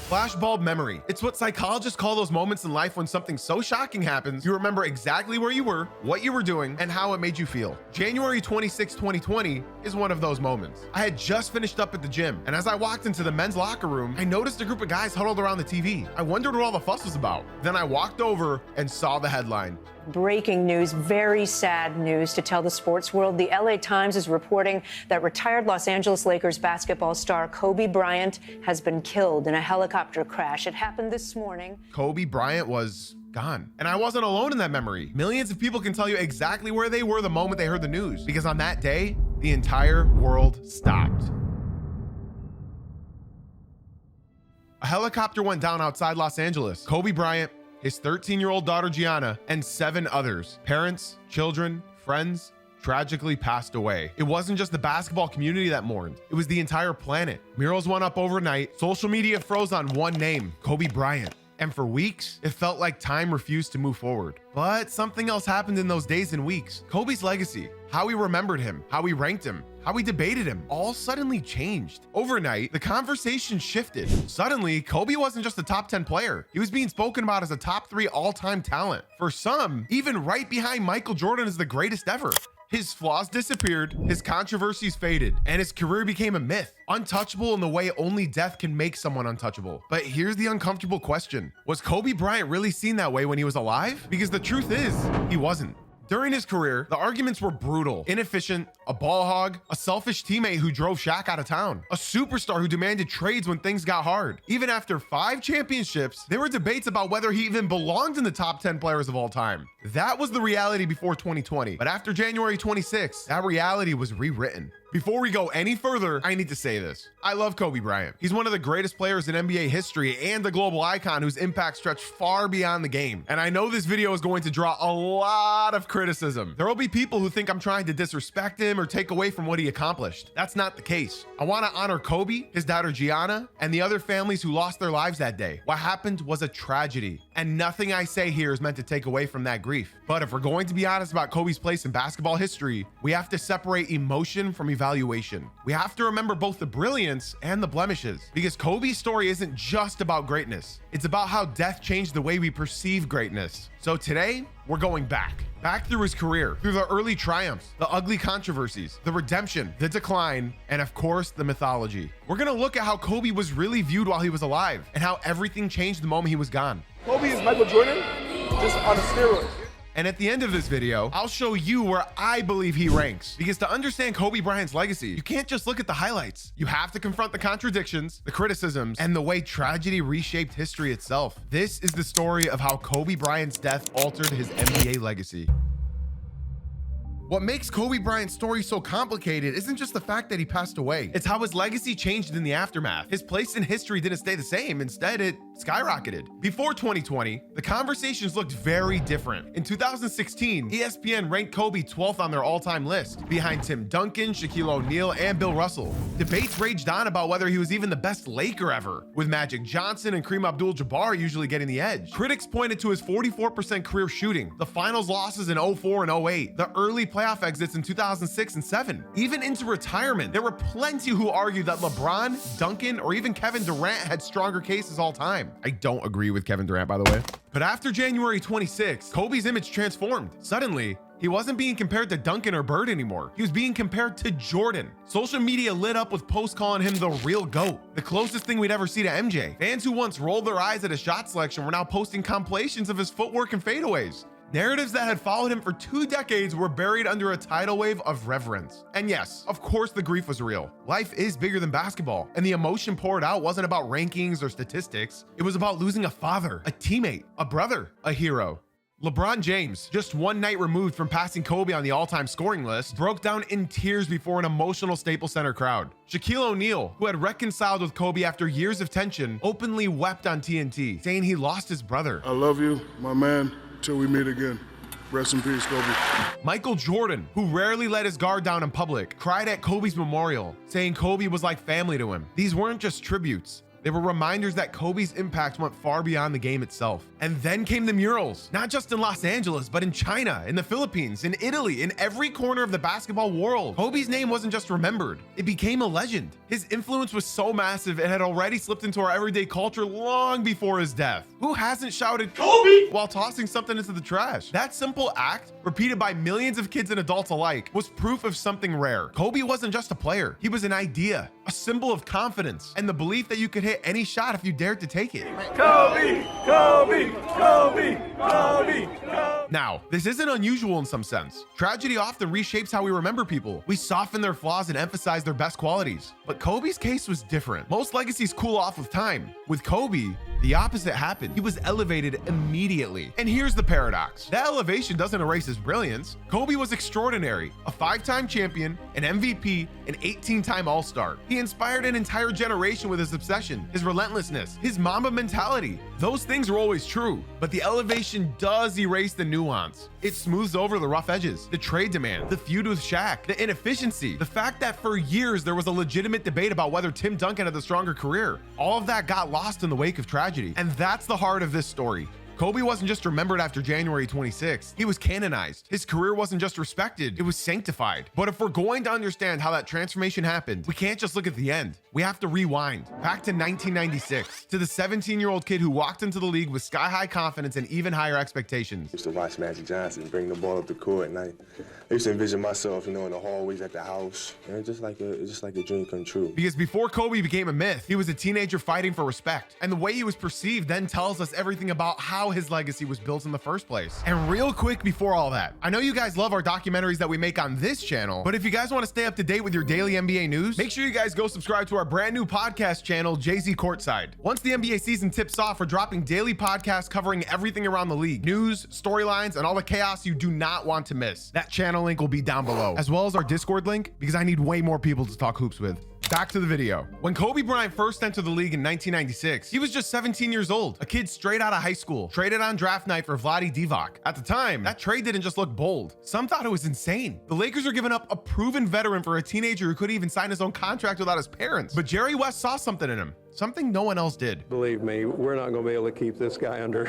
Flashbulb memory. It's what psychologists call those moments in life when something so shocking happens, you remember exactly where you were, what you were doing, and how it made you feel. January 26, 2020 is one of those moments. I had just finished up at the gym, and as I walked into the men's locker room, I noticed a group of guys huddled around the TV. I wondered what all the fuss was about. Then I walked over and saw the headline. Breaking news, very sad news to tell the sports world. The LA Times is reporting that retired Los Angeles Lakers basketball star Kobe Bryant has been killed in a helicopter crash. It happened this morning. Kobe Bryant was gone. And I wasn't alone in that memory. Millions of people can tell you exactly where they were the moment they heard the news, because on that day, the entire world stopped. A helicopter went down outside Los Angeles. Kobe Bryant, his 13-year-old daughter Gianna, and 7 others, parents, children, friends, tragically passed away. It wasn't just the basketball community that mourned. It was the entire planet. Murals went up overnight. Social media froze on one name, Kobe Bryant. And for weeks, it felt like time refused to move forward. But something else happened in those days and weeks. Kobe's legacy, how we remembered him, how we ranked him, how we debated him, all suddenly changed. Overnight, the conversation shifted. Suddenly, Kobe wasn't just a top 10 player. He was being spoken about as a top 3 all-time talent. For some, even right behind Michael Jordan as the greatest ever. His flaws disappeared, his controversies faded, and his career became a myth. Untouchable in the way only death can make someone untouchable. But here's the uncomfortable question. Was Kobe Bryant really seen that way when he was alive? Because the truth is, he wasn't. During his career, the arguments were brutal, inefficient, a ball hog, a selfish teammate who drove Shaq out of town, a superstar who demanded trades when things got hard. Even after 5 championships, there were debates about whether he even belonged in the top 10 players of all time. That was the reality before 2020. But after January 26, that reality was rewritten. Before we go any further, I need to say this. I love Kobe Bryant. He's one of the greatest players in NBA history and a global icon whose impact stretched far beyond the game. And I know this video is going to draw a lot of criticism. There will be people who think I'm trying to disrespect him or take away from what he accomplished. That's not the case. I want to honor Kobe, his daughter Gianna, and the other families who lost their lives that day. What happened was a tragedy, and nothing I say here is meant to take away from that grief. But if we're going to be honest about Kobe's place in basketball history, we have to separate emotion from evaluation. We have to remember both the brilliance and the blemishes, because Kobe's story isn't just about greatness. It's about how death changed the way we perceive greatness. So today, we're going back through his career, through the early triumphs, the ugly controversies, the redemption, the decline, and of course, the mythology. We're gonna look at how Kobe was really viewed while he was alive and how everything changed the moment he was gone. Kobe is Michael Jordan, just on a steroid. And at the end of this video, I'll show you where I believe he ranks. Because to understand Kobe Bryant's legacy, you can't just look at the highlights. You have to confront the contradictions, the criticisms, and the way tragedy reshaped history itself. This is the story of how Kobe Bryant's death altered his NBA legacy. What makes Kobe Bryant's story so complicated isn't just the fact that he passed away. It's how his legacy changed in the aftermath. His place in history didn't stay the same. Instead, it skyrocketed. Before 2020, the conversations looked very different. In 2016, ESPN ranked Kobe 12th on their all-time list, behind Tim Duncan, Shaquille O'Neal, and Bill Russell. Debates raged on about whether he was even the best Laker ever, with Magic Johnson and Kareem Abdul-Jabbar usually getting the edge. Critics pointed to his 44% career shooting, the finals losses in 04 and 08, the early playoff exits in 2006 and 7. Even into retirement, there were plenty who argued that LeBron, Duncan, or even Kevin Durant had stronger cases all time. I don't agree with Kevin Durant, by the way. But after January 26, Kobe's image transformed. Suddenly, he wasn't being compared to Duncan or Bird anymore. He was being compared to Jordan. Social media lit up with posts calling him the real GOAT, the closest thing we'd ever see to MJ. Fans who once rolled their eyes at his shot selection were now posting compilations of his footwork and fadeaways. Narratives that had followed him for 2 decades were buried under a tidal wave of reverence. And yes, of course the grief was real. Life is bigger than basketball, and the emotion poured out wasn't about rankings or statistics. It was about losing a father, a teammate, a brother, a hero. LeBron James, just one night removed from passing Kobe on the all-time scoring list, broke down in tears before an emotional Staples Center crowd. Shaquille O'Neal, who had reconciled with Kobe after years of tension, openly wept on TNT, saying he lost his brother. I love you, my man, till we meet again. Rest in peace, Kobe. Michael Jordan, who rarely let his guard down in public, cried at Kobe's memorial, saying Kobe was like family to him. These weren't just tributes. They were reminders that Kobe's impact went far beyond the game itself. And then came the murals, not just in Los Angeles, but in China, in the Philippines, in Italy, in every corner of the basketball world. Kobe's name wasn't just remembered, it became a legend. His influence was so massive, it had already slipped into our everyday culture long before his death. Who hasn't shouted Kobe while tossing something into the trash? That simple act, repeated by millions of kids and adults alike, was proof of something rare. Kobe wasn't just a player, he was an idea, a symbol of confidence, and the belief that you could hit any shot if you dared to take it. Kobe, Kobe, Kobe, Kobe, Kobe. Now, this isn't unusual in some sense. Tragedy often reshapes how we remember people. We soften their flaws and emphasize their best qualities. But Kobe's case was different. Most legacies cool off with time. With Kobe, the opposite happened. He was elevated immediately. And here's the paradox. That elevation doesn't erase his brilliance. Kobe was extraordinary, a 5-time champion, an MVP, an 18-time All-Star. He inspired an entire generation with his obsession, his relentlessness, his Mamba mentality. Those things are always true, but the elevation does erase the nuance. It smooths over the rough edges, the trade demand, the feud with Shaq, the inefficiency, the fact that for years there was a legitimate debate about whether Tim Duncan had the stronger career. All of that got lost in the wake of tragedy. And that's the heart of this story. Kobe wasn't just remembered after January 26th, he was canonized. His career wasn't just respected, it was sanctified. But if we're going to understand how that transformation happened, we can't just look at the end. We have to rewind back to 1996, to the 17-year-old kid who walked into the league with sky-high confidence and even higher expectations. I used to watch Magic Johnson bring the ball up the court, and I used to envision myself, in the hallways at the house. And it's just like a dream come true. Because before Kobe became a myth, he was a teenager fighting for respect. And the way he was perceived then tells us everything about how his legacy was built in the first place. And real quick before all that, I know you guys love our documentaries that we make on this channel, but if you guys want to stay up to date with your daily NBA news, make sure you guys go subscribe to our brand new podcast channel, Jay-Z Courtside. Once the NBA season tips off, we're dropping daily podcasts covering everything around the league, news, storylines, and all the chaos you do not want to miss. That channel link will be down below, as well as our Discord link, because I need way more people to talk hoops with. Back to the video. When Kobe Bryant first entered the league in 1996, he was just 17 years old, a kid straight out of high school, traded on draft night for Vlade Divac. At the time, that trade didn't just look bold. Some thought it was insane. The Lakers were giving up a proven veteran for a teenager who couldn't even sign his own contract without his parents. But Jerry West saw something in him. Something no one else did. Believe me, we're not going to be able to keep this guy under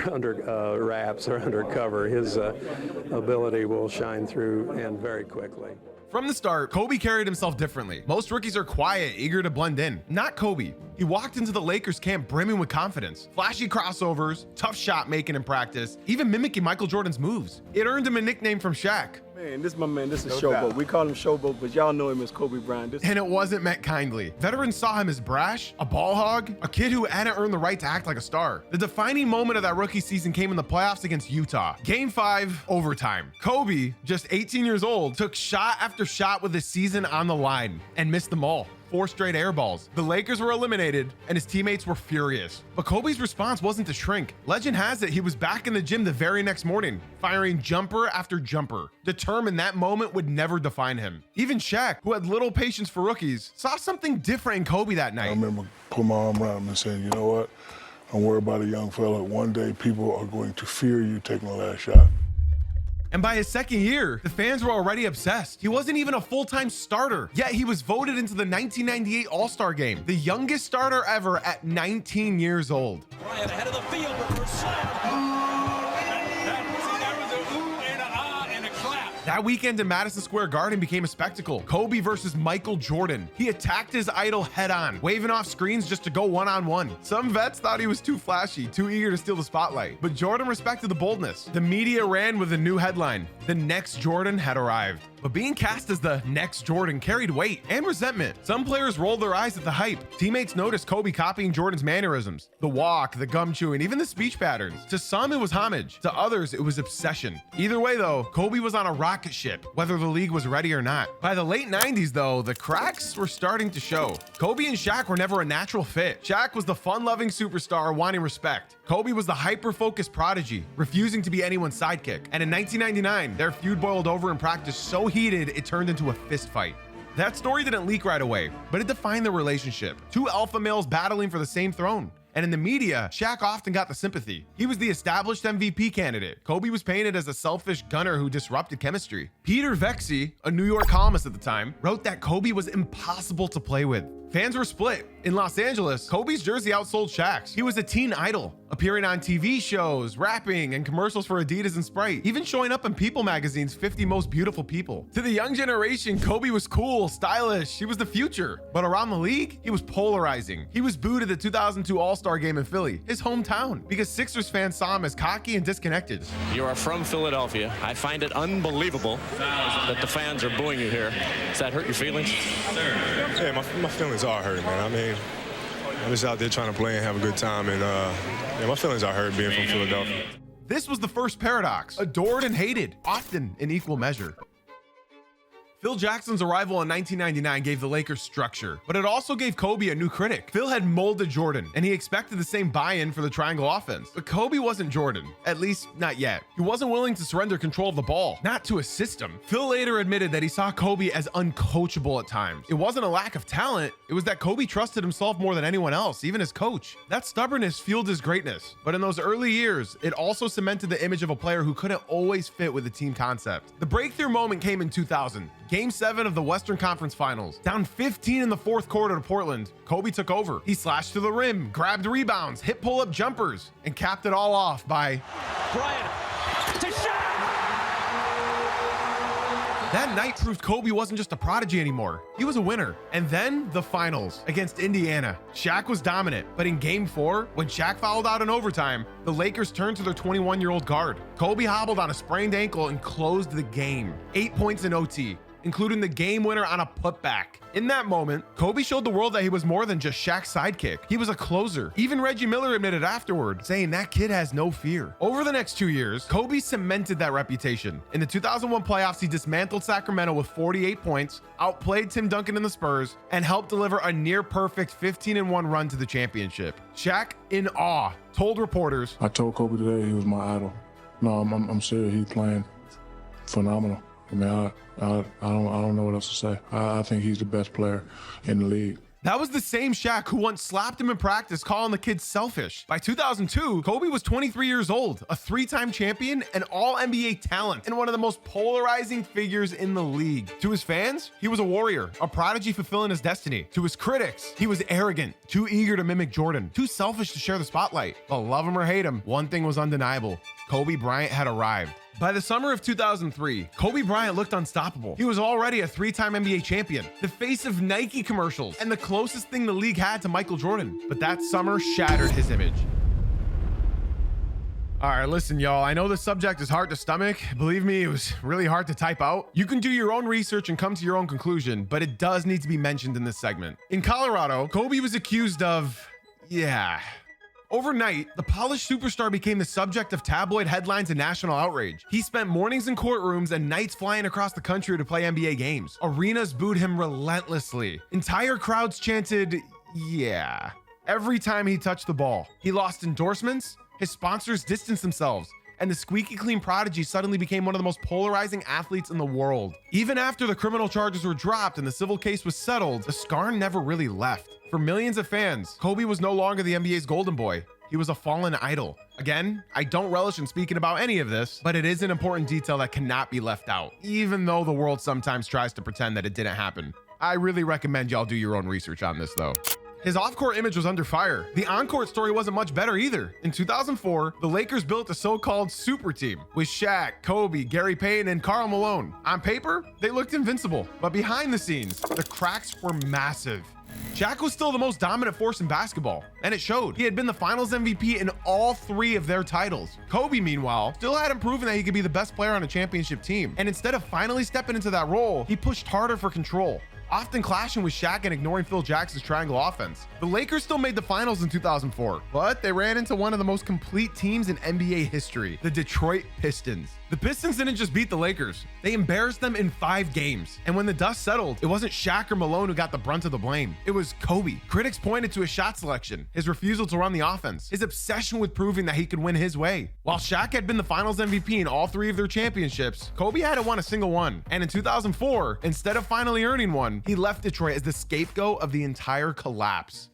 wraps or under cover. His ability will shine through, and very quickly. From the start, Kobe carried himself differently. Most rookies are quiet, eager to blend in. Not Kobe. He walked into the Lakers camp brimming with confidence. Flashy crossovers, tough shot making in practice, even mimicking Michael Jordan's moves. It earned him a nickname from Shaq. Man, this is my man. This is Showboat. We call him Showboat, but y'all know him as Kobe Bryant. And it wasn't meant kindly. Veterans saw him as brash, a ball hog, a kid who hadn't earned the right to act like a star. The defining moment of that rookie season came in the playoffs against Utah. Game 5, overtime. Kobe, just 18 years old, took shot after shot with the season on the line and missed them all. 4 straight air balls. The Lakers were eliminated and his teammates were furious. But Kobe's response wasn't to shrink. Legend has it he was back in the gym the very next morning, firing jumper after jumper, determined that moment would never define him. Even Shaq, who had little patience for rookies, saw something different in Kobe that night. I remember putting my arm around him and saying, you know what? Don't worry about a young fella. One day people are going to fear you taking the last shot. And by his second year, the fans were already obsessed. He wasn't even a full-time starter, yet he was voted into the 1998 All-Star Game, the youngest starter ever at 19 years old. Bryant ahead of the field, reverse slam. That weekend in Madison Square Garden became a spectacle. Kobe versus Michael Jordan. He attacked his idol head on, waving off screens just to go one-on-one. Some vets thought he was too flashy, too eager to steal the spotlight, but Jordan respected the boldness. The media ran with a new headline: the next Jordan had arrived. But being cast as the next Jordan carried weight and resentment. Some players rolled their eyes at the hype. Teammates noticed Kobe copying Jordan's mannerisms, the walk, the gum chewing, even the speech patterns. To some, it was homage. To others, it was obsession. Either way, though, Kobe was on a rocket ship, whether the league was ready or not. By the late 90s, though, the cracks were starting to show. Kobe and Shaq were never a natural fit. Shaq was the fun-loving superstar wanting respect. Kobe was the hyper-focused prodigy, refusing to be anyone's sidekick. And in 1999, their feud boiled over in practice so heated, it turned into a fist fight. That story didn't leak right away, but it defined the relationship. 2 alpha males battling for the same throne. And in the media, Shaq often got the sympathy. He was the established MVP candidate. Kobe was painted as a selfish gunner who disrupted chemistry. Peter Vexi, a New York columnist at the time, wrote that Kobe was impossible to play with. Fans were split. In Los Angeles, Kobe's jersey outsold Shaq's. He was a teen idol, appearing on TV shows, rapping, and commercials for Adidas and Sprite, even showing up in People magazine's 50 Most Beautiful People. To the young generation, Kobe was cool, stylish, he was the future. But around the league, he was polarizing. He was booed at the 2002 All-Star Game in Philly, his hometown, because Sixers fans saw him as cocky and disconnected. You are from Philadelphia. I find it unbelievable that the fans are booing you here. Does that hurt your feelings? Yeah, my feelings are hurt, man. I mean, I'm just out there trying to play and have a good time, and yeah, my feelings are hurt being from Philadelphia. This was the first paradox, adored and hated, often in equal measure. Phil Jackson's arrival in 1999 gave the Lakers structure, but it also gave Kobe a new critic. Phil had molded Jordan, and he expected the same buy-in for the triangle offense. But Kobe wasn't Jordan, at least not yet. He wasn't willing to surrender control of the ball, not to a system. Phil later admitted that he saw Kobe as uncoachable at times. It wasn't a lack of talent, it was that Kobe trusted himself more than anyone else, even his coach. That stubbornness fueled his greatness, but in those early years, it also cemented the image of a player who couldn't always fit with the team concept. The breakthrough moment came in 2000. Game 7 of the Western Conference Finals. Down 15 in the fourth quarter to Portland, Kobe took over. He slashed to the rim, grabbed rebounds, hit pull-up jumpers, and capped it all off by Bryant to Shaq. That night proved Kobe wasn't just a prodigy anymore. He was a winner. And then the finals against Indiana. Shaq was dominant, but in game 4, when Shaq fouled out in overtime, the Lakers turned to their 21-year-old guard. Kobe hobbled on a sprained ankle and closed the game. 8 points in OT, including the game winner on a putback. In that moment, Kobe showed the world that he was more than just Shaq's sidekick. He was a closer. Even Reggie Miller admitted afterward, saying that kid has no fear. Over the next 2 years, Kobe cemented that reputation. In the 2001 playoffs, he dismantled Sacramento with 48 points, outplayed Tim Duncan and the Spurs, and helped deliver a near-perfect 15-1 run to the championship. Shaq, in awe, told reporters, I told Kobe today he was my idol. No, I'm serious. He's playing phenomenal. I mean, I don't know what else to say. I think he's the best player in the league. That was the same Shaq who once slapped him in practice, calling the kid selfish. By 2002, Kobe was 23 years old, a 3-time champion, an all-NBA talent, and one of the most polarizing figures in the league. To his fans, he was a warrior, a prodigy fulfilling his destiny. To his critics, he was arrogant, too eager to mimic Jordan, too selfish to share the spotlight. But love him or hate him, one thing was undeniable. Kobe Bryant had arrived. By the summer of 2003, Kobe Bryant looked unstoppable. He was already a 3-time NBA champion, the face of Nike commercials, and the closest thing the league had to Michael Jordan. But that summer shattered his image. All right, listen, y'all. I know the subject is hard to stomach. Believe me, it was really hard to type out. You can do your own research and come to your own conclusion, but it does need to be mentioned in this segment. In Colorado, Kobe was accused of, overnight, the polished superstar became the subject of tabloid headlines and national outrage. He spent mornings in courtrooms and nights flying across the country to play NBA games. Arenas booed him relentlessly. Entire crowds chanted, yeah, every time he touched the ball. He lost endorsements, his sponsors distanced themselves, and the squeaky clean prodigy suddenly became one of the most polarizing athletes in the world. Even after the criminal charges were dropped and the civil case was settled, the scar never really left. For millions of fans, Kobe was no longer the NBA's golden boy. He was a fallen idol. Again, I don't relish in speaking about any of this, but it is an important detail that cannot be left out, even though the world sometimes tries to pretend that it didn't happen. I really recommend y'all do your own research on this though. His off-court image was under fire. The on-court story wasn't much better either. In 2004, the Lakers built a so-called super team with Shaq, Kobe, Gary Payton, and Karl Malone. On paper, they looked invincible, but behind the scenes, the cracks were massive. Shaq was still the most dominant force in basketball, and it showed. He had been the finals MVP in all 3 of their titles. Kobe, meanwhile, still hadn't proven that he could be the best player on a championship team, and instead of finally stepping into that role, he pushed harder for control, often clashing with Shaq and ignoring Phil Jackson's triangle offense. The Lakers still made the finals in 2004, but they ran into one of the most complete teams in NBA history, the Detroit Pistons. The Pistons didn't just beat the Lakers, they embarrassed them in 5 games. And when the dust settled, it wasn't Shaq or Malone who got the brunt of the blame. It was Kobe. Critics pointed to his shot selection, his refusal to run the offense, his obsession with proving that he could win his way. While Shaq had been the finals MVP in all 3 of their championships, Kobe hadn't won a single one. And in 2004, instead of finally earning one, he left Detroit as the scapegoat of the entire collapse.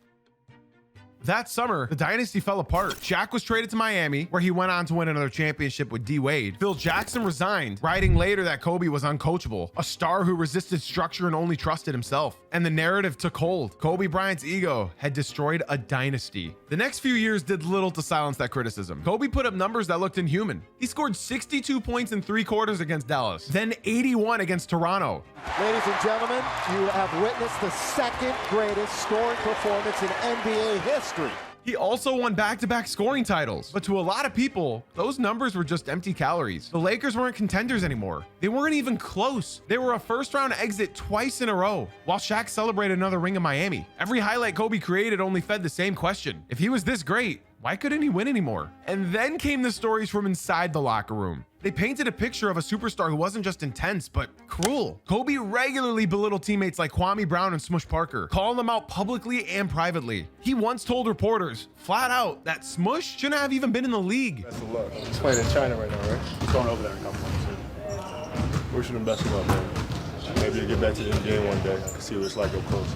That summer, the dynasty fell apart. Shaq was traded to Miami, where he went on to win another championship with D. Wade. Phil Jackson resigned, writing later that Kobe was uncoachable, a star who resisted structure and only trusted himself. And the narrative took hold. Kobe Bryant's ego had destroyed a dynasty. The next few years did little to silence that criticism. Kobe put up numbers that looked inhuman. He scored 62 points in 3 quarters against Dallas, then 81 against Toronto. Ladies and gentlemen, you have witnessed the second greatest scoring performance in NBA history. He also won back-to-back scoring titles, but to a lot of people, those numbers were just empty calories. The Lakers weren't contenders anymore. They weren't even close. They were a first-round exit twice in a row, while Shaq celebrated another ring in Miami. Every highlight Kobe created only fed the same question. If he was this great, why couldn't he win anymore? And then came the stories from inside the locker room. They painted a picture of a superstar who wasn't just intense, but cruel. Kobe regularly belittled teammates like Kwame Brown and Smush Parker, calling them out publicly and privately. He once told reporters, flat out, that Smush shouldn't have even been in the league. Best of luck. He's playing in China right now, right? He's going over there in a couple months. Wishing him best of luck, man. Maybe he'll get back to the NBA one day. See what it's like up close.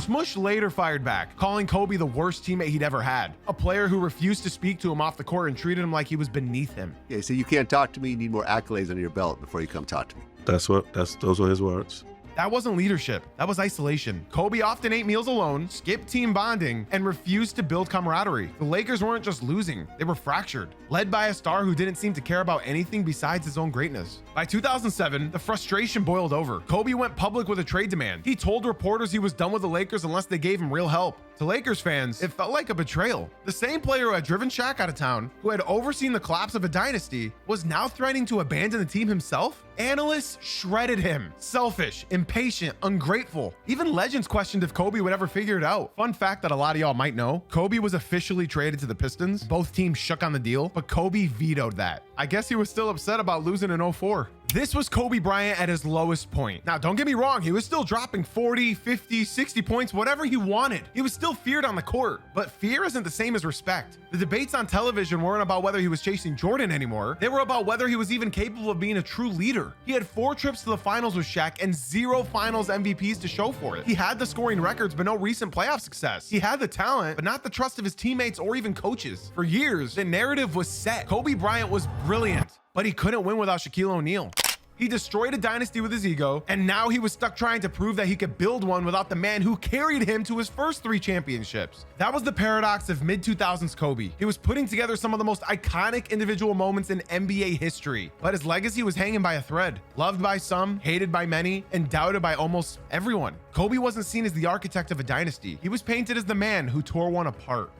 Smush later fired back, calling Kobe the worst teammate he'd ever had, a player who refused to speak to him off the court and treated him like he was beneath him. Yeah, so you can't talk to me, you need more accolades under your belt before you come talk to me. Those were his words. That wasn't leadership, that was isolation. Kobe often ate meals alone, skipped team bonding, and refused to build camaraderie. The Lakers weren't just losing, they were fractured, led by a star who didn't seem to care about anything besides his own greatness. By 2007, the frustration boiled over. Kobe went public with a trade demand. He told reporters he was done with the Lakers unless they gave him real help. To Lakers fans, it felt like a betrayal. The same player who had driven Shaq out of town, who had overseen the collapse of a dynasty, was now threatening to abandon the team himself? Analysts shredded him. Selfish, impatient, ungrateful. Even legends questioned if Kobe would ever figure it out. Fun fact that a lot of y'all might know, Kobe was officially traded to the Pistons. Both teams shook on the deal, but Kobe vetoed that. I guess he was still upset about losing in 04. This was Kobe Bryant at his lowest point. Now, don't get me wrong, he was still dropping 40, 50, 60 points, whatever he wanted. He was still feared on the court, but fear isn't the same as respect. The debates on television weren't about whether he was chasing Jordan anymore. They were about whether he was even capable of being a true leader. He had 4 trips to the finals with Shaq and 0 finals MVPs to show for it. He had the scoring records, but no recent playoff success. He had the talent, but not the trust of his teammates or even coaches. For years, the narrative was set. Kobe Bryant was brilliant, but he couldn't win without Shaquille O'Neal. He destroyed a dynasty with his ego, and now he was stuck trying to prove that he could build one without the man who carried him to his first 3 championships. That was the paradox of mid-2000s Kobe. He was putting together some of the most iconic individual moments in NBA history, but his legacy was hanging by a thread. Loved by some, hated by many, and doubted by almost everyone. Kobe wasn't seen as the architect of a dynasty. He was painted as the man who tore one apart.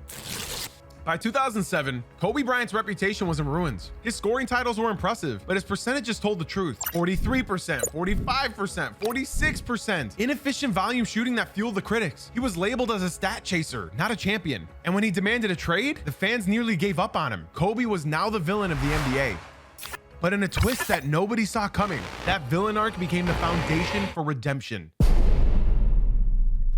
By 2007, Kobe Bryant's reputation was in ruins. His scoring titles were impressive, but his percentages told the truth. 43%, 45%, 46%. Inefficient volume shooting that fueled the critics. He was labeled as a stat chaser, not a champion. And when he demanded a trade, the fans nearly gave up on him. Kobe was now the villain of the NBA. But in a twist that nobody saw coming, that villain arc became the foundation for redemption.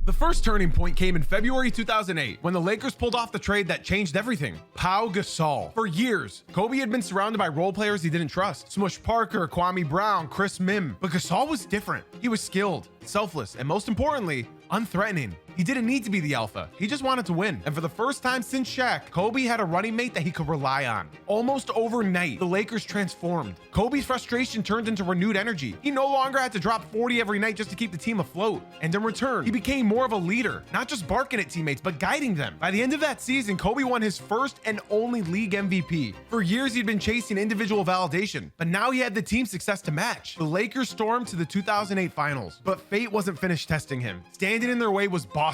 The first turning point came in February 2008 when the Lakers pulled off the trade that changed everything. Pau Gasol. For years, Kobe had been surrounded by role players he didn't trust. Smush Parker, Kwame Brown, Chris Mim. But Gasol was different. He was skilled, selfless, and most importantly, unthreatening. He didn't need to be the alpha. He just wanted to win. And for the first time since Shaq, Kobe had a running mate that he could rely on. Almost overnight, the Lakers transformed. Kobe's frustration turned into renewed energy. He no longer had to drop 40 every night just to keep the team afloat. And in return, he became more of a leader, not just barking at teammates, but guiding them. By the end of that season, Kobe won his first and only league MVP. For years, he'd been chasing individual validation, but now he had the team success to match. The Lakers stormed to the 2008 finals, but fate wasn't finished testing him. Standing in their way was Boston.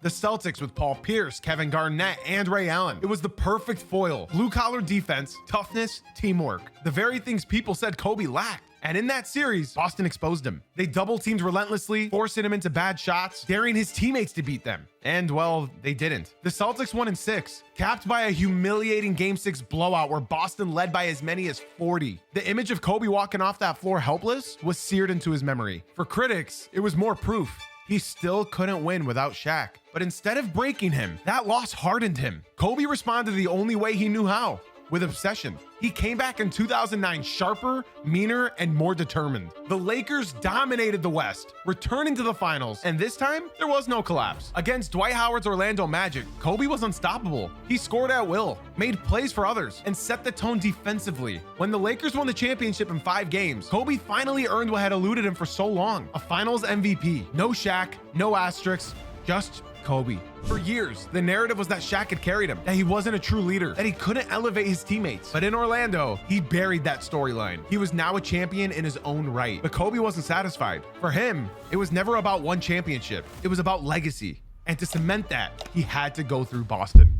The Celtics with Paul Pierce, Kevin Garnett, and Ray Allen. It was the perfect foil. Blue-collar defense, toughness, teamwork. The very things people said Kobe lacked. And in that series, Boston exposed him. They double-teamed relentlessly, forcing him into bad shots, daring his teammates to beat them. And, well, they didn't. The Celtics won in 6, capped by a humiliating Game 6 blowout where Boston led by as many as 40. The image of Kobe walking off that floor helpless was seared into his memory. For critics, it was more proof. He still couldn't win without Shaq. But instead of breaking him, that loss hardened him. Kobe responded the only way he knew how. with obsession. He came back in 2009 sharper, meaner, and more determined. The Lakers dominated the West, returning to the finals, and this time, there was no collapse. Against Dwight Howard's Orlando Magic, Kobe was unstoppable. He scored at will, made plays for others, and set the tone defensively. When the Lakers won the championship in 5 games, Kobe finally earned what had eluded him for so long: a finals MVP. No Shaq, no asterisks, just Kobe. For years, the narrative was that Shaq had carried him, that he wasn't a true leader, that he couldn't elevate his teammates. But in Orlando, he buried that storyline. He was now a champion in his own right. But Kobe wasn't satisfied. For him, it was never about one championship. It was about legacy. And to cement that, he had to go through Boston.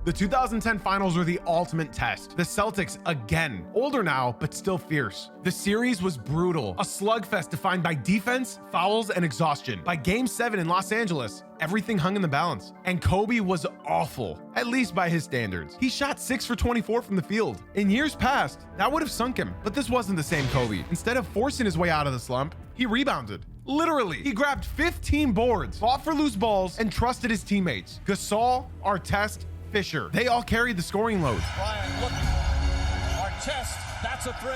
The 2010 finals were the ultimate test. The Celtics, again, older now, but still fierce. The series was brutal, a slugfest defined by defense, fouls, and exhaustion. By Game 7 in Los Angeles, everything hung in the balance. And Kobe was awful, at least by his standards. He shot 6 for 24 from the field. In years past, that would have sunk him, but this wasn't the same Kobe. Instead of forcing his way out of the slump, he rebounded. Literally, he grabbed 15 boards, fought for loose balls, and trusted his teammates. Gasol, Artest, Fisher. They all carried the scoring load. Bryant looking. Artest, that's a 3.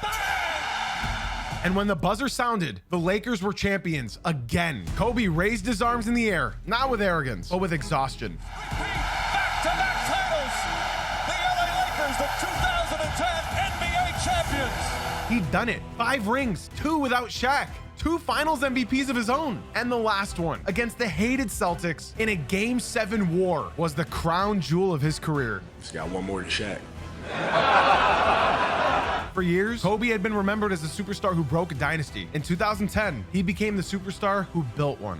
Bang! And when the buzzer sounded, the Lakers were champions again. Kobe raised his arms in the air, not with arrogance, but with exhaustion. Back-to-back titles. The LA Lakers, the 2010 NBA champions. He'd done it. 5 rings, 2 without Shaq. 2 finals MVPs of his own. And the last one, against the hated Celtics in a Game 7 war, was the crown jewel of his career. He's got one more than Shaq. For years, Kobe had been remembered as the superstar who broke a dynasty. In 2010, he became the superstar who built one.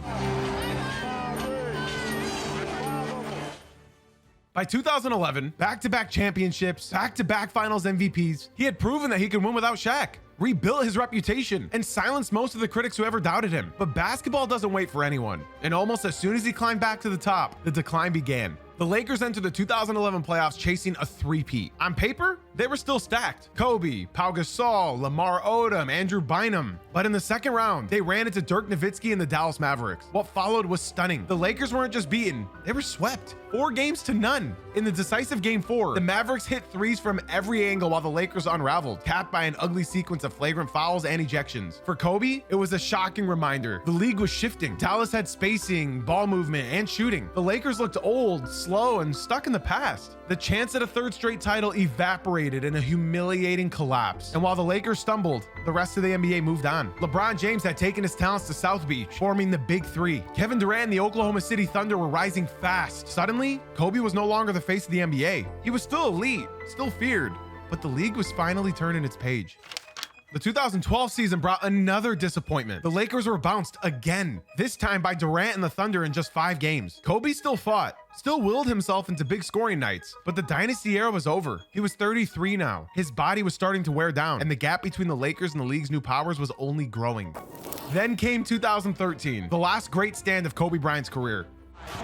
By 2011, back-to-back championships, back-to-back finals MVPs, he had proven that he could win without Shaq, rebuilt his reputation, and silenced most of the critics who ever doubted him. But basketball doesn't wait for anyone. And almost as soon as he climbed back to the top, the decline began. The Lakers entered the 2011 playoffs chasing a three-peat. On paper, they were still stacked. Kobe, Pau Gasol, Lamar Odom, Andrew Bynum. But in the second round, they ran into Dirk Nowitzki and the Dallas Mavericks. What followed was stunning. The Lakers weren't just beaten, they were swept. 4-0. In the decisive Game 4, the Mavericks hit threes from every angle while the Lakers unraveled, capped by an ugly sequence of flagrant fouls and ejections. For Kobe, it was a shocking reminder. The league was shifting. Dallas had spacing, ball movement, and shooting. The Lakers looked old, slow, and stuck in the past. The chance at a 3rd straight title evaporated in a humiliating collapse. And while the Lakers stumbled, the rest of the NBA moved on. LeBron James had taken his talents to South Beach, forming the Big Three. Kevin Durant and the Oklahoma City Thunder were rising fast. Suddenly, Kobe was no longer the face of the NBA. He was still elite, still feared, but the league was finally turning its page. The 2012 season brought another disappointment. The Lakers were bounced again, this time by Durant and the Thunder in just 5 games. Kobe still fought, still willed himself into big scoring nights, but the dynasty era was over. He was 33 now. His body was starting to wear down, and the gap between the Lakers and the league's new powers was only growing. Then came 2013, the last great stand of Kobe Bryant's career.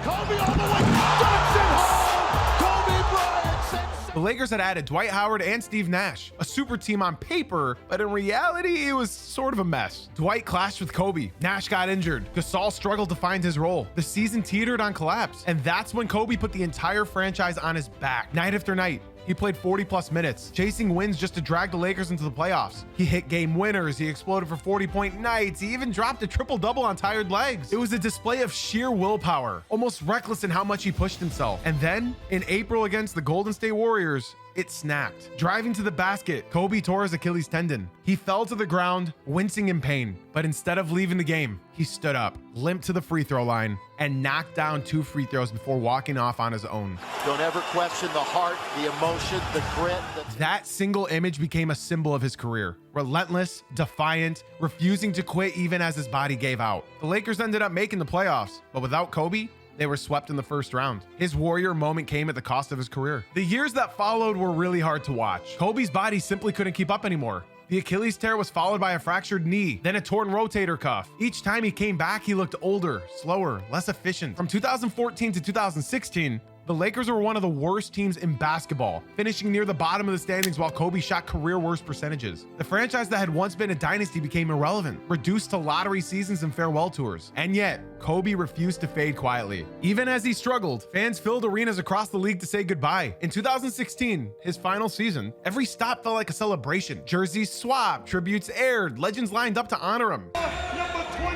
Kobe all the way, dunks it home! Kobe Bryant sends. The Lakers had added Dwight Howard and Steve Nash, a super team on paper, but in reality, it was sort of a mess. Dwight clashed with Kobe. Nash got injured. Gasol struggled to find his role. The season teetered on collapse, and that's when Kobe put the entire franchise on his back, night after night. He played 40+ minutes, chasing wins just to drag the Lakers into the playoffs. He hit game winners, he exploded for 40-point nights, he even dropped a triple-double on tired legs. It was a display of sheer willpower, almost reckless in how much he pushed himself. And then, in April against the Golden State Warriors, it snapped. Driving to the basket, Kobe tore his Achilles tendon. He fell to the ground, wincing in pain. But instead of leaving the game, he stood up, limped to the free throw line, and knocked down 2 free throws before walking off on his own. Don't ever question the heart, the emotion, the grit. That single image became a symbol of his career. Relentless, defiant, refusing to quit even as his body gave out. The Lakers ended up making the playoffs, but without Kobe, they were swept in the first round. His warrior moment came at the cost of his career. The years that followed were really hard to watch. Kobe's body simply couldn't keep up anymore. The Achilles tear was followed by a fractured knee, then a torn rotator cuff. Each time he came back, he looked older, slower, less efficient. From 2014 to 2016, The Lakers were one of the worst teams in basketball, finishing near the bottom of the standings while Kobe shot career worst percentages. The franchise that had once been a dynasty became irrelevant, reduced to lottery seasons and farewell tours. And yet, Kobe refused to fade quietly. Even as he struggled, fans filled arenas across the league to say goodbye. In 2016, his final season, every stop felt like a celebration. Jerseys swapped, tributes aired, legends lined up to honor him. Number 24,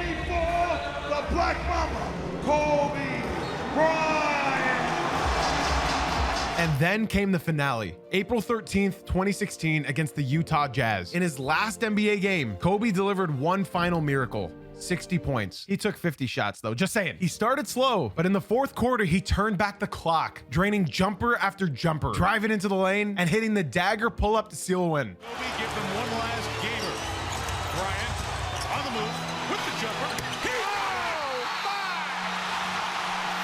the Black Mamba, Kobe Bryant. And then came the finale, April 13th, 2016 against the Utah Jazz. In his last NBA game, Kobe delivered one final miracle. 60 points. He took 50 shots though, just saying. He started slow, but in the fourth quarter, he turned back the clock, draining jumper after jumper, driving into the lane and hitting the dagger pull-up to seal a win. Kobe gives them one last gamer. Bryant on the move with the jumper. He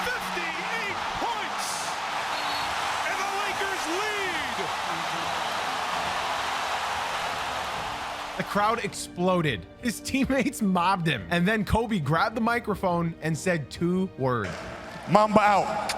58 points, and the Lakers lead. The crowd exploded. His teammates mobbed him. And then Kobe grabbed the microphone and said 2 words. Mamba out.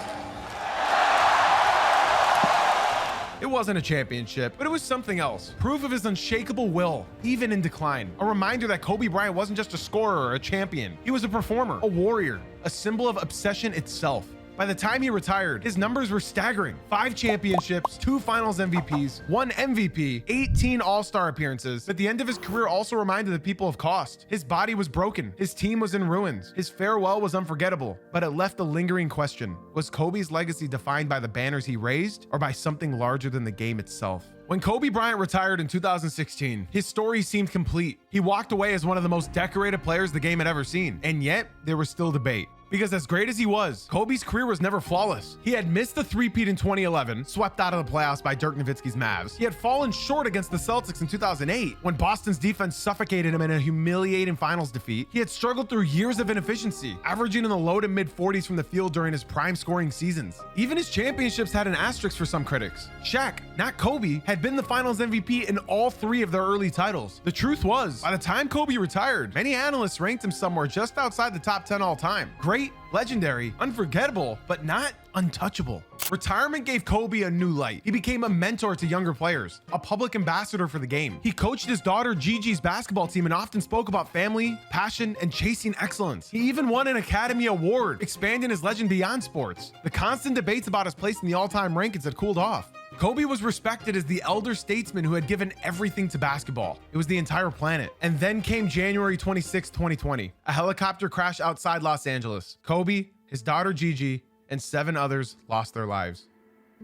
It wasn't a championship, but it was something else. Proof of his unshakable will, even in decline. A reminder that Kobe Bryant wasn't just a scorer or a champion. He was a performer, a warrior, a symbol of obsession itself. By the time he retired, his numbers were staggering. 5 championships, 2 finals MVPs, 1 MVP, 18 All-Star appearances. But the end of his career also reminded the people of cost. His body was broken. His team was in ruins. His farewell was unforgettable, but it left a lingering question. Was Kobe's legacy defined by the banners he raised or by something larger than the game itself? When Kobe Bryant retired in 2016, his story seemed complete. He walked away as one of the most decorated players the game had ever seen. And yet, there was still debate. Because as great as he was, Kobe's career was never flawless. He had missed the three-peat in 2011, swept out of the playoffs by Dirk Nowitzki's Mavs. He had fallen short against the Celtics in 2008, when Boston's defense suffocated him in a humiliating finals defeat. He had struggled through years of inefficiency, averaging in the low to mid-40s from the field during his prime scoring seasons. Even his championships had an asterisk for some critics. Shaq, not Kobe, had been the finals MVP in all 3 of their early titles. The truth was, by the time Kobe retired, many analysts ranked him somewhere just outside the top 10 all time. Great, legendary, unforgettable, but not untouchable. Retirement gave Kobe a new light. He became a mentor to younger players, a public ambassador for the game. He coached his daughter Gigi's basketball team and often spoke about family, passion, and chasing excellence. He even won an Academy Award, expanding his legend beyond sports. The constant debates about his place in the all-time rankings had cooled off. Kobe was respected as the elder statesman who had given everything to basketball. It was the entire planet. And then came January 26, 2020. A helicopter crash outside Los Angeles. Kobe, his daughter Gigi, and 7 others lost their lives.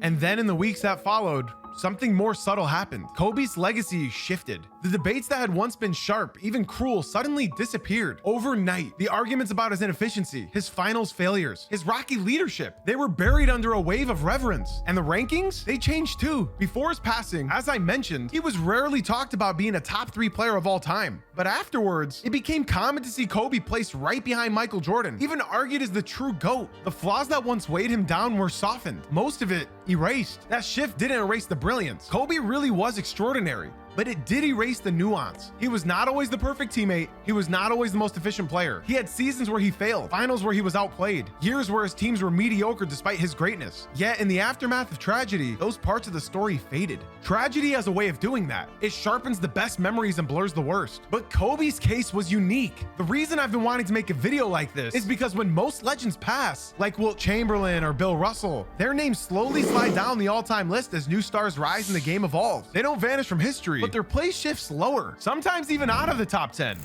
And then in the weeks that followed, something more subtle happened. Kobe's legacy shifted. The debates that had once been sharp, even cruel, suddenly disappeared. Overnight, the arguments about his inefficiency, his finals failures, his rocky leadership, they were buried under a wave of reverence. And the rankings, they changed too. Before his passing, as I mentioned, he was rarely talked about being a top 3 player of all time. But afterwards, it became common to see Kobe placed right behind Michael Jordan, even argued as the true GOAT. The flaws that once weighed him down were softened, most of it erased. That shift didn't erase the brilliance. Kobe really was extraordinary, but it did erase the nuance. He was not always the perfect teammate. He was not always the most efficient player. He had seasons where he failed, finals where he was outplayed, years where his teams were mediocre despite his greatness. Yet in the aftermath of tragedy, those parts of the story faded. Tragedy has a way of doing that. It sharpens the best memories and blurs the worst. But Kobe's case was unique. The reason I've been wanting to make a video like this is because when most legends pass, like Wilt Chamberlain or Bill Russell, their names slowly slide down the all-time list as new stars rise and the game evolves. They don't vanish from history, but their place shifts lower, sometimes even out of the top 10.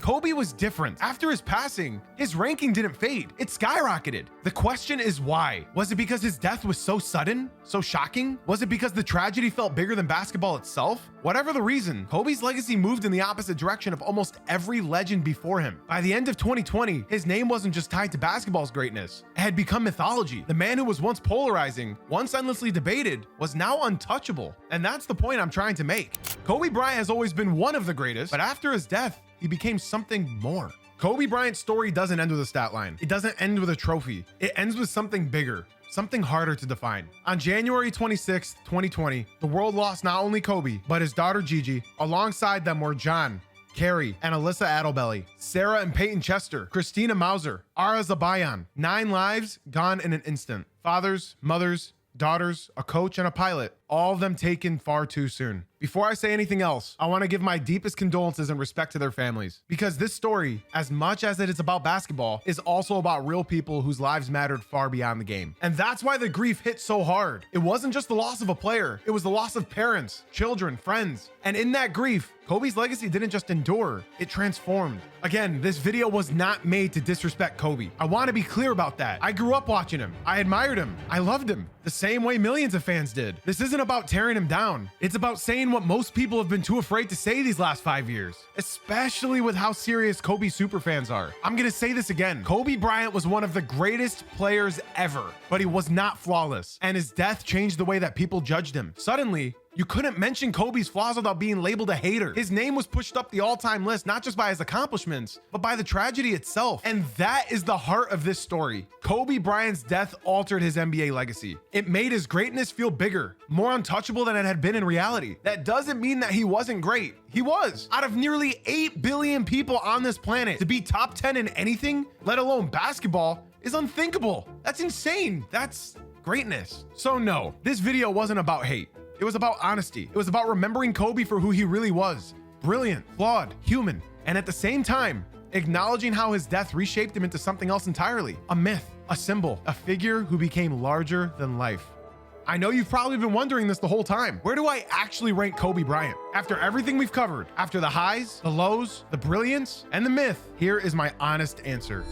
Kobe was different. After his passing, his ranking didn't fade. It skyrocketed. The question is why? Was it because his death was so sudden, so shocking? Was it because the tragedy felt bigger than basketball itself? Whatever the reason, Kobe's legacy moved in the opposite direction of almost every legend before him. By the end of 2020, his name wasn't just tied to basketball's greatness. It had become mythology. The man who was once polarizing, once endlessly debated, was now untouchable. And that's the point I'm trying to make. Kobe Bryant has always been one of the greatest, but after his death, he became something more. Kobe Bryant's story doesn't end with a stat line. It doesn't end with a trophy. It ends with something bigger, something harder to define. On January 26, 2020, the world lost not only Kobe, but his daughter Gigi. Alongside them were John, Carrie and Alyssa Adelbelly, Sarah and Peyton Chester, Christina Mauser, Ara Zabayan. 9 lives gone in an instant. Fathers, mothers, daughters, a coach, and a pilot. All of them taken far too soon. Before I say anything else, I want to give my deepest condolences and respect to their families. Because this story, as much as it is about basketball, is also about real people whose lives mattered far beyond the game. And that's why the grief hit so hard. It wasn't just the loss of a player, it was the loss of parents, children, friends. And in that grief, Kobe's legacy didn't just endure, it transformed. Again, this video was not made to disrespect Kobe. I want to be clear about that. I grew up watching him. I admired him. I loved him. The same way millions of fans did. This isn't about tearing him down. It's about saying what most people have been too afraid to say these last 5 years, especially with how serious Kobe superfans are. I'm gonna say this again. Kobe Bryant was one of the greatest players ever, but he was not flawless, and his death changed the way that people judged him. Suddenly, you couldn't mention Kobe's flaws without being labeled a hater. His name was pushed up the all-time list, not just by his accomplishments, but by the tragedy itself. And that is the heart of this story. Kobe Bryant's death altered his NBA legacy. It made his greatness feel bigger, more untouchable than it had been in reality. That doesn't mean that he wasn't great. He was. Out of nearly 8 billion people on this planet, to be top 10 in anything, let alone basketball, is unthinkable. That's insane. That's greatness. So no, this video wasn't about hate. It was about honesty. It was about remembering Kobe for who he really was. Brilliant, flawed, human, and at the same time, acknowledging how his death reshaped him into something else entirely. A myth, a symbol, a figure who became larger than life. I know you've probably been wondering this the whole time. Where do I actually rank Kobe Bryant? After everything we've covered, after the highs, the lows, the brilliance, and the myth, here is my honest answer.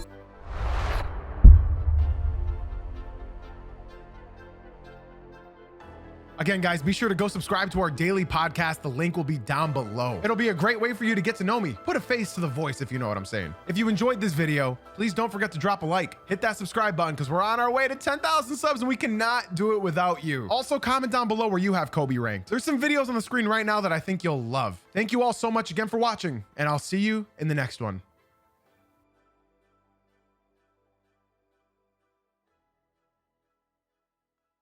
Again, guys, be sure to go subscribe to our daily podcast. The link will be down below. It'll be a great way for you to get to know me. Put a face to the voice, if you know what I'm saying. If you enjoyed this video, please don't forget to drop a like. Hit that subscribe button because we're on our way to 10,000 subs and we cannot do it without you. Also, comment down below where you have Kobe ranked. There's some videos on the screen right now that I think you'll love. Thank you all so much again for watching, and I'll see you in the next one.